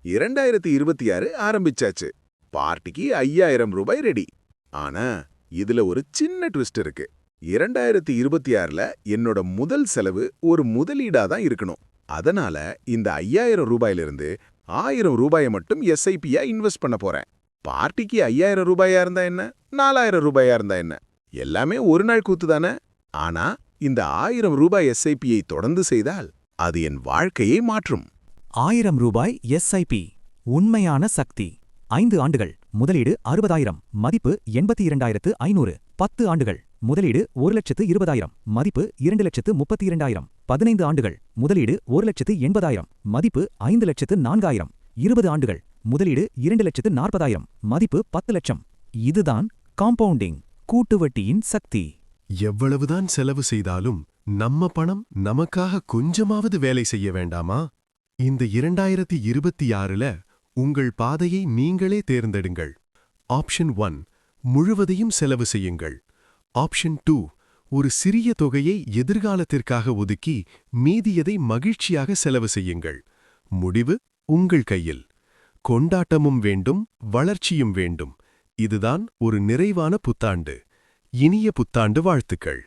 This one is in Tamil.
2026 ஆரம்பிச்சாச்சு. பார்ட்டிக்கு 5000 ரூபாய் ரெடி. ஆனா இதுல ஒரு சின்ன ட்விஸ்ட் இருக்கு. 2026ல என்னோட முதல் செலவு ஒரு முதலீடா தான் இருக்கணும். அதனால இந்த 5000 ரூபாயிலிருந்து 1000 ரூபாய மட்டும் எஸ்ஐபியா இன்வெஸ்ட் பண்ண போறேன். பார்ட்டிக்கு 5000 ரூபாயா இருந்தா என்ன, 4000 ரூபாயா இருந்தா என்ன, எல்லாமே ஒரு நாள் கூத்து தானே. ஆனா இந்த 1000 ரூபாய் எஸ்ஐபியை தொடர்ந்து செய்தால் அது என் வாழ்க்கையை மாற்றும். 1000 ரூபாய் எஸ்ஐபி உண்மையான சக்தி. 5 ஆண்டுகள் முதலீடு 60,000 மதிப்பு 82,500. 10 ஆண்டுகள் முதலீடு 1,20,000 மதிப்பு 2,32,200. 15 ஆண்டுகள் முதலீடு 1,80,000 மதிப்பு 5,04,000. 20 ஆண்டுகள் முதலீடு 2,40,000 மதிப்பு 10 லட்சம். இதுதான் காம்பவுண்டிங், கூட்டுவட்டியின் சக்தி. எவ்வளவுதான் செலவு செய்தாலும் நம்ம பணம் நமக்காக கொஞ்சமாவது வேலை செய்ய வேண்டாமா? இந்த 2026ல உங்கள் பாதையை நீங்களே தேர்ந்தெடுங்கள். ஆப்ஷன் 1 முழுவதையும் செலவு செய்யுங்கள். ஆப்ஷன் 2 ஒரு சிறிய தொகையை எதிர்காலத்திற்காக ஒதுக்கி மீதியதை மகிழ்ச்சியாக செலவு செய்யுங்கள். முடிவு உங்கள் கையில். கொண்டாட்டமும் வேண்டும், வளர்ச்சியும் வேண்டும். இதுதான் ஒரு நிறைவான புத்தாண்டு. இனிய புத்தாண்டு வாழ்த்துக்கள்.